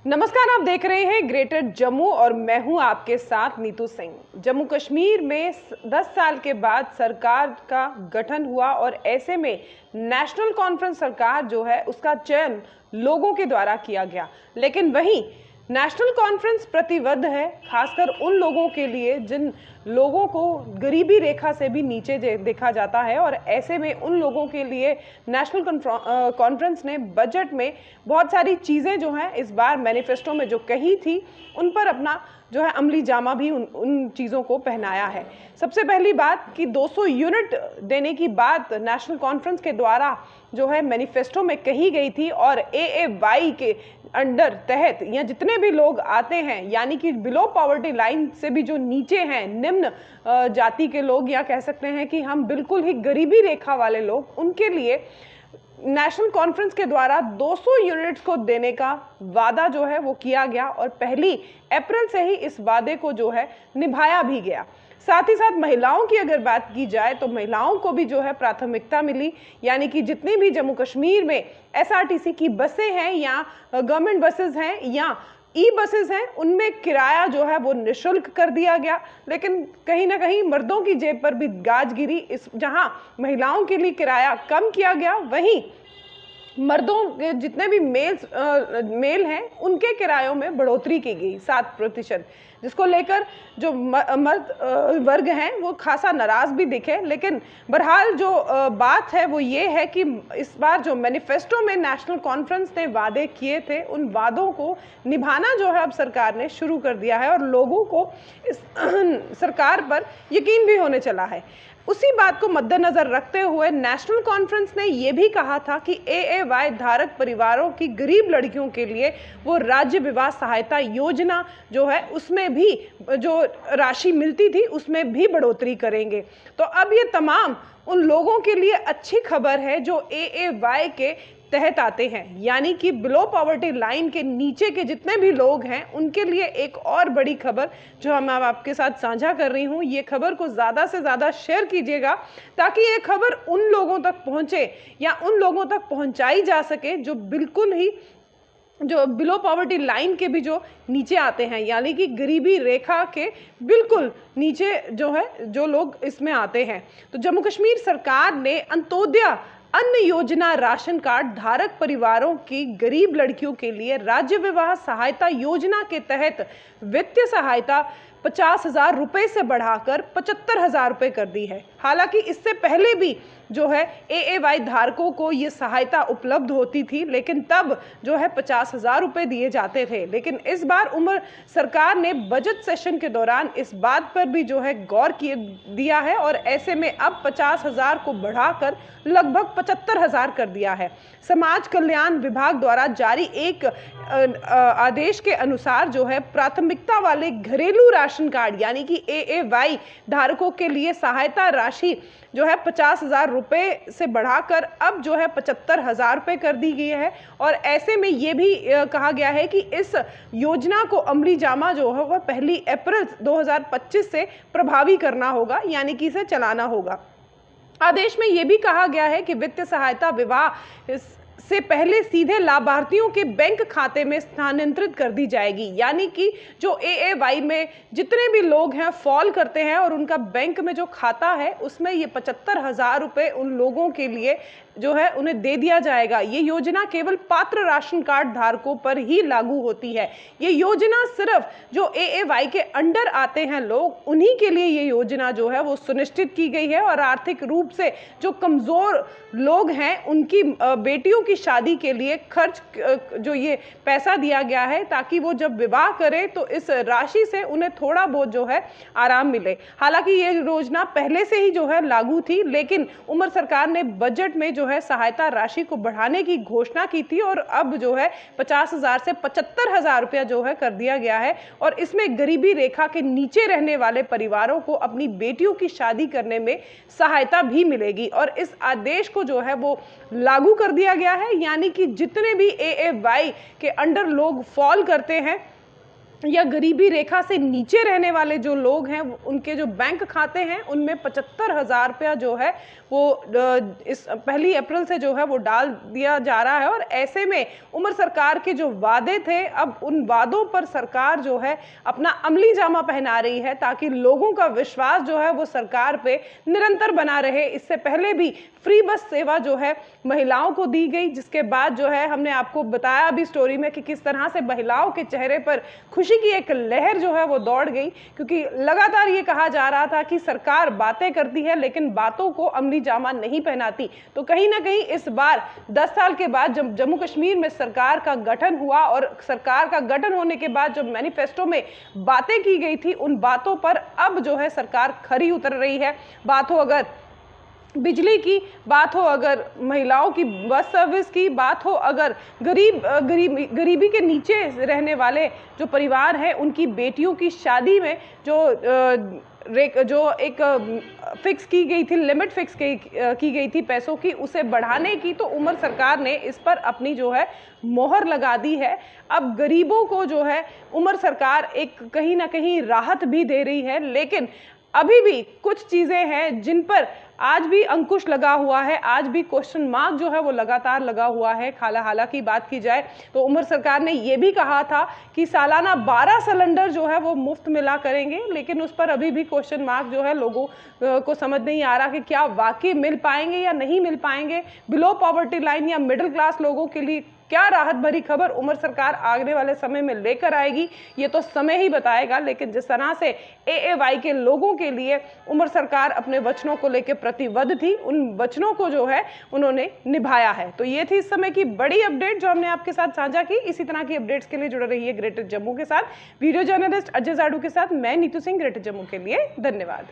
नमस्कार, आप देख रहे हैं ग्रेटर जम्मू और मैं हूं आपके साथ नीतू सिंह। जम्मू कश्मीर में 10 साल के बाद सरकार का गठन हुआ और ऐसे में नेशनल कॉन्फ्रेंस सरकार जो है उसका चयन लोगों के द्वारा किया गया। लेकिन वहीं नेशनल कॉन्फ्रेंस प्रतिबद्ध है खासकर उन लोगों के लिए जिन लोगों को गरीबी रेखा से भी नीचे देखा जाता है, और ऐसे में उन लोगों के लिए नेशनल कॉन्फ्रेंस ने बजट में बहुत सारी चीज़ें जो हैं इस बार मैनिफेस्टो में जो कही थी उन पर अपना जो है अमली जामा भी उन चीज़ों को पहनाया है। सबसे पहली बात कि 200 यूनिट देने की बात नेशनल कॉन्फ्रेंस के द्वारा जो है मैनिफेस्टो में कही गई थी, और एएवाई के अंडर तहत या जितने भी लोग आते हैं यानी कि बिलो पॉवर्टी लाइन से भी जो नीचे हैं, निम्न जाति के लोग, या कह सकते हैं कि हम बिल्कुल ही गरीबी रेखा वाले लोग, उनके लिए नेशनल कॉन्फ्रेंस के द्वारा 200 यूनिट्स को देने का वादा जो है वो किया गया और 1 अप्रैल से ही इस वादे को जो है निभाया भी गया। साथ ही साथ महिलाओं की अगर बात की जाए तो महिलाओं को भी जो है प्राथमिकता मिली, यानी कि जितनी भी जम्मू कश्मीर में एसआरटीसी की बसें हैं या गवर्नमेंट बसेस हैं या ई बसेस हैं, उनमें किराया जो है वो निःशुल्क कर दिया गया। लेकिन कहीं ना कहीं मर्दों की जेब पर भी गाज गिरी। इस जहां महिलाओं के लिए किराया कम किया गया, वहीं मर्दों के जितने भी मेल हैं उनके किरायों में बढ़ोतरी की गई 7%, जिसको लेकर जो मर्द वर्ग हैं वो खासा नाराज भी दिखे। लेकिन बहरहाल जो बात है वो ये है कि इस बार जो मैनिफेस्टो में नेशनल कॉन्फ्रेंस ने वादे किए थे उन वादों को निभाना जो है अब सरकार ने शुरू कर दिया है और लोगों को इस सरकार पर यकीन भी होने चला है। उसी बात को मद्देनजर रखते हुए नेशनल कॉन्फ्रेंस ने यह भी कहा था कि एएवाई धारक परिवारों की गरीब लड़कियों के लिए वो राज्य विवाह सहायता योजना जो है उसमें भी जो राशि मिलती थी उसमें भी बढ़ोतरी करेंगे। तो अब ये तमाम उन लोगों के लिए अच्छी खबर है जो एएवाई के तहत आते हैं, यानी कि बिलो पॉवर्टी लाइन के नीचे के जितने भी लोग हैं उनके लिए एक और बड़ी खबर जो मैं आपके साथ साझा कर रही हूँ। ये खबर को ज़्यादा से ज़्यादा शेयर कीजिएगा ताकि ये खबर उन लोगों तक पहुँचे या उन लोगों तक पहुँचाई जा सके जो बिल्कुल ही जो बिलो पॉवर्टी लाइन के भी जो नीचे आते हैं, यानी कि गरीबी रेखा के बिल्कुल नीचे जो है जो लोग इसमें आते हैं। तो जम्मू कश्मीर सरकार ने अंत्योदय अन्न योजना राशन कार्ड धारक परिवारों की गरीब लड़कियों के लिए राज्य विवाह सहायता योजना के तहत वित्तीय सहायता 50,000 रुपये से बढ़ाकर 75,000 रुपये कर दी है। हालांकि इससे पहले भी जो है एएवाई धारकों को ये सहायता उपलब्ध होती थी, लेकिन तब जो है 50,000 रुपये दिए जाते थे। लेकिन इस बार सरकार ने बजट सेशन के दौरान इस बात पर भी जो है गौर दिया है और ऐसे में अब 50,000 को बढ़ाकर लगभग 75,000 कर दिया है। समाज कल्याण विभाग द्वारा जारी एक आदेश के अनुसार जो है प्राथमिकता वाले घरेलू राशन कार्ड यानी कि एएवाई धारकों के लिए सहायता राशि जो है 50,000 रुपये से बढ़ाकर अब जो है 75,000 रुपये कर दी गई है। और ऐसे में ये भी कहा गया है कि इस योजना को अमली जामा जो है वह 1 अप्रैल 2025 से प्रभावी करना होगा, यानी कि इसे चलाना होगा। आदेश में यह भी कहा गया है कि वित्तीय सहायता विवाह से पहले सीधे लाभार्थियों के बैंक खाते में स्थानांतरित कर दी जाएगी, यानी कि जो एएवाई में जितने भी लोग हैं फॉल करते हैं और उनका बैंक में जो खाता है उसमें ये 75,000 रुपये उन लोगों के लिए जो है उन्हें दे दिया जाएगा। ये योजना केवल पात्र राशन कार्ड धारकों पर ही लागू होती है। ये योजना सिर्फ जो एएवाई के अंडर आते हैं लोग उन्हीं के लिए ये योजना जो है वो सुनिश्चित की गई है और आर्थिक रूप से जो कमज़ोर लोग हैं उनकी बेटियों की शादी के लिए खर्च जो ये पैसा दिया गया है ताकि वो जब विवाह करें तो इस राशि से उन्हें थोड़ा बहुत जो है आराम मिले। हालांकि ये योजना पहले से ही जो है लागू थी, लेकिन उमर सरकार ने बजट में जो है सहायता राशि को बढ़ाने की घोषणा की थी और अब जो है 50,000 से 75,000 रुपया जो है कर दिया गया है। और इसमें गरीबी रेखा के नीचे रहने वाले परिवारों को अपनी बेटियों की शादी करने में सहायता भी मिलेगी और इस आदेश को जो है वो लागू कर दिया गया है, यानी कि जितने भी एएवाई के अंडर लोग फॉल करते हैं या गरीबी रेखा से नीचे रहने वाले जो लोग हैं उनके जो बैंक खाते हैं उनमें 75,000 रुपया जो है वो इस 1 अप्रैल से जो है वो डाल दिया जा रहा है। और ऐसे में उमर सरकार के जो वादे थे, अब उन वादों पर सरकार जो है अपना अमली जामा पहना रही है ताकि लोगों का विश्वास जो है वो सरकार पे निरंतर बना रहे। इससे पहले भी फ्री बस सेवा जो है महिलाओं को दी गई, जिसके बाद जो है हमने आपको बताया अभी स्टोरी में कि किस तरह से महिलाओं के चेहरे पर खुशी की एक लहर जो है वो दौड़ गई, क्योंकि लगातार ये कहा जा रहा था कि सरकार बातें करती है लेकिन बातों को अमली जामा नहीं पहनाती। तो कहीं ना कहीं इस बार 10 साल के बाद जब जम्मू कश्मीर में सरकार का गठन हुआ और सरकार का गठन होने के बाद जो मैनिफेस्टो में बातें की गई थी उन बातों पर अब जो है सरकार खरी उतर रही है। बात हो अगर बिजली की, बात हो अगर महिलाओं की बस सर्विस की, बात हो अगर गरीबी के नीचे रहने वाले जो परिवार हैं उनकी बेटियों की शादी में जो एक फिक्स की गई थी, लिमिट फिक्स की गई थी पैसों की, उसे बढ़ाने की, तो उमर सरकार ने इस पर अपनी जो है मोहर लगा दी है। अब गरीबों को जो है उमर सरकार एक कहीं ना कहीं राहत भी दे रही है, लेकिन अभी भी कुछ चीज़ें हैं जिन पर आज भी अंकुश लगा हुआ है, आज भी क्वेश्चन मार्क जो है वो लगातार लगा हुआ है। हालांकि बात की जाए तो उमर सरकार ने ये भी कहा था कि सालाना 12 सिलेंडर जो है वो मुफ्त मिला करेंगे, लेकिन उस पर अभी भी क्वेश्चन मार्क जो है लोगों को समझ नहीं आ रहा कि क्या वाकई मिल पाएंगे या नहीं मिल पाएंगे। बिलो पॉवर्टी लाइन या मिडिल क्लास लोगों के लिए क्या राहत भरी खबर उमर सरकार आने वाले समय में लेकर आएगी, ये तो समय ही बताएगा। लेकिन जिस तरह से एएवाई के लोगों के लिए उमर सरकार अपने वचनों को लेकर प्रतिबद्ध थी, उन वचनों को जो है उन्होंने निभाया है। तो ये थी इस समय की बड़ी अपडेट जो हमने आपके साथ साझा की। इसी तरह की अपडेट्स के लिए जुड़े रहिए ग्रेटर जम्मू के साथ। वीडियो जर्नलिस्ट अजय जाडू के साथ मैं नीतू सिंह, ग्रेटर जम्मू के लिए धन्यवाद।